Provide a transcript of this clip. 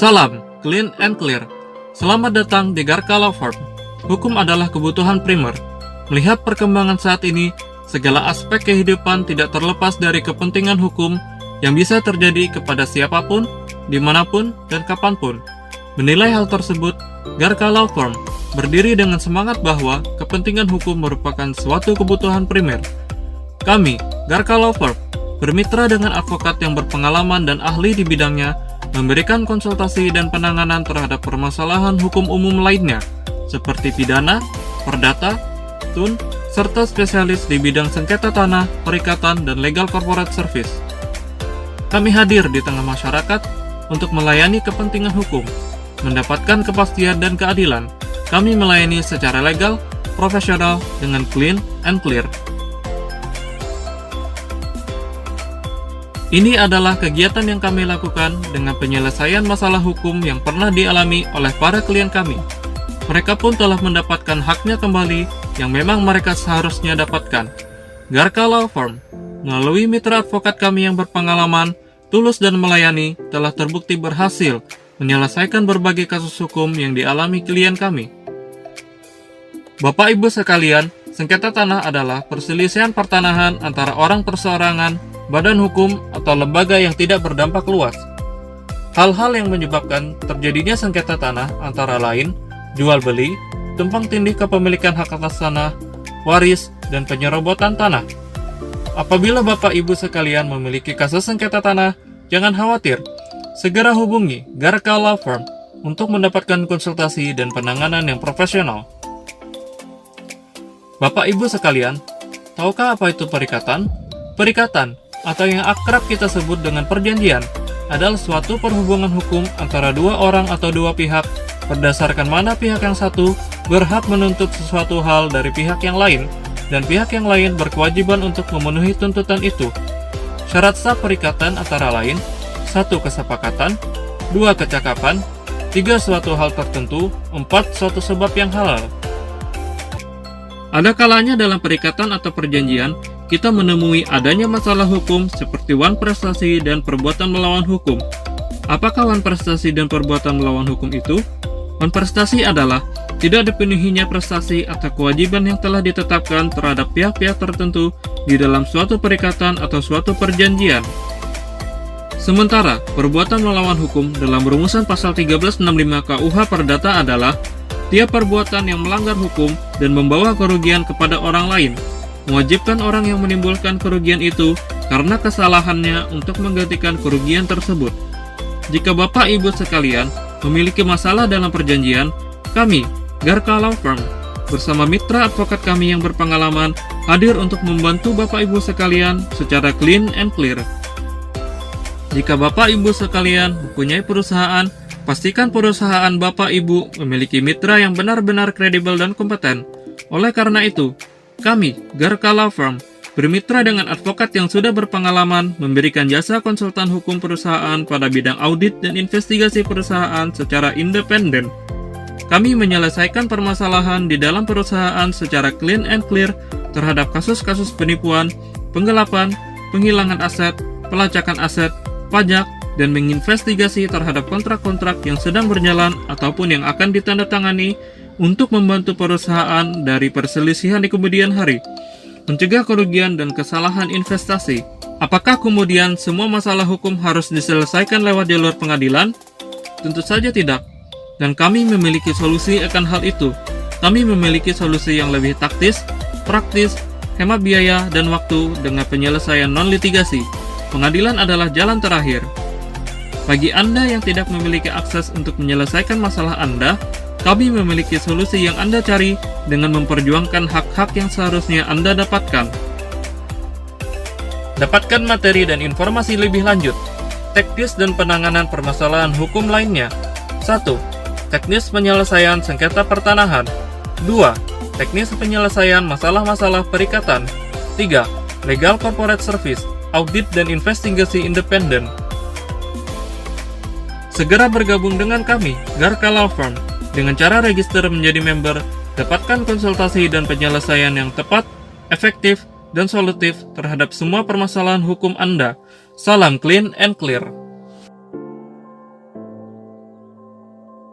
Salam, clean and clear. Selamat datang di Garka Law Firm. Hukum adalah kebutuhan primer. Melihat perkembangan saat ini, segala aspek kehidupan tidak terlepas dari kepentingan hukum yang bisa terjadi kepada siapapun, dimanapun, dan kapanpun. Menilai hal tersebut, Garka Law Firm berdiri dengan semangat bahwa kepentingan hukum merupakan suatu kebutuhan primer. Kami, Garka Law Firm, bermitra dengan advokat yang berpengalaman dan ahli di bidangnya, memberikan konsultasi dan penanganan terhadap permasalahan hukum umum lainnya, seperti pidana, perdata, tun, serta spesialis di bidang sengketa tanah, perikatan, dan legal corporate service. Kami hadir di tengah masyarakat untuk melayani kepentingan hukum, mendapatkan kepastian dan keadilan. Kami melayani secara legal, profesional, dengan clean and clear. Ini adalah kegiatan yang kami lakukan dengan penyelesaian masalah hukum yang pernah dialami oleh para klien kami. Mereka pun telah mendapatkan haknya kembali yang memang mereka seharusnya dapatkan. Garka Law Firm, melalui mitra advokat kami yang berpengalaman, tulus dan melayani, telah terbukti berhasil menyelesaikan berbagai kasus hukum yang dialami klien kami. Bapak Ibu sekalian, sengketa tanah adalah perselisihan pertanahan antara orang perseorangan, badan hukum, atau lembaga yang tidak berdampak luas. Hal-hal yang menyebabkan terjadinya sengketa tanah antara lain jual beli, tumpang tindih kepemilikan hak atas tanah, waris, dan penyerobotan tanah. Apabila Bapak Ibu sekalian memiliki kasus sengketa tanah, jangan khawatir. Segera hubungi Garka Law Firm untuk mendapatkan konsultasi dan penanganan yang profesional. Bapak Ibu sekalian, tahukah apa itu perikatan? Perikatan, atau yang akrab kita sebut dengan perjanjian, adalah suatu perhubungan hukum antara dua orang atau dua pihak, berdasarkan mana pihak yang satu berhak menuntut sesuatu hal dari pihak yang lain, dan pihak yang lain berkewajiban untuk memenuhi tuntutan itu. Syarat sah perikatan antara lain: 1. Kesepakatan, 2. Kecakapan, 3. Suatu hal tertentu, 4. Suatu sebab yang halal. Ada kalanya dalam perikatan atau perjanjian, kita menemui adanya masalah hukum seperti wan prestasi dan perbuatan melawan hukum. Apakah wan prestasi dan perbuatan melawan hukum itu? Wan prestasi adalah tidak dipenuhinya prestasi atau kewajiban yang telah ditetapkan terhadap pihak-pihak tertentu di dalam suatu perikatan atau suatu perjanjian. Sementara, perbuatan melawan hukum dalam rumusan pasal 1365 KUH Perdata adalah tiap perbuatan yang melanggar hukum dan membawa kerugian kepada orang lain, mewajibkan orang yang menimbulkan kerugian itu karena kesalahannya untuk menggantikan kerugian tersebut. Jika Bapak Ibu sekalian memiliki masalah dalam perjanjian, kami, Garka Law Firm, bersama mitra advokat kami yang berpengalaman, hadir untuk membantu Bapak Ibu sekalian secara clean and clear. Jika Bapak Ibu sekalian mempunyai perusahaan, pastikan perusahaan Bapak Ibu memiliki mitra yang benar-benar kredibel dan kompeten. Oleh karena itu, kami, Garka Law Firm, bermitra dengan advokat yang sudah berpengalaman memberikan jasa konsultan hukum perusahaan pada bidang audit dan investigasi perusahaan secara independen. Kami menyelesaikan permasalahan di dalam perusahaan secara clean and clear terhadap kasus-kasus penipuan, penggelapan, penghilangan aset, pelacakan aset, pajak, dan menginvestigasi terhadap kontrak-kontrak yang sedang berjalan ataupun yang akan ditandatangani untuk membantu perusahaan dari perselisihan di kemudian hari, mencegah kerugian dan kesalahan investasi. Apakah kemudian semua masalah hukum harus diselesaikan lewat jalur pengadilan? Tentu saja tidak. Dan kami memiliki solusi akan hal itu. Kami memiliki solusi yang lebih taktis, praktis, hemat biaya dan waktu dengan penyelesaian non-litigasi. Pengadilan adalah jalan terakhir. Bagi Anda yang tidak memiliki akses untuk menyelesaikan masalah Anda, kami memiliki solusi yang Anda cari dengan memperjuangkan hak-hak yang seharusnya Anda dapatkan. Dapatkan materi dan informasi lebih lanjut, teknis dan penanganan permasalahan hukum lainnya. 1. Teknis penyelesaian sengketa pertanahan. 2. Teknis penyelesaian masalah-masalah perikatan. 3. Legal corporate service, audit dan investigasi independen. Segera bergabung dengan kami, Garka Law Firm, dengan cara register menjadi member, dapatkan konsultasi dan penyelesaian yang tepat, efektif, dan solutif terhadap semua permasalahan hukum Anda. Salam clean and clear.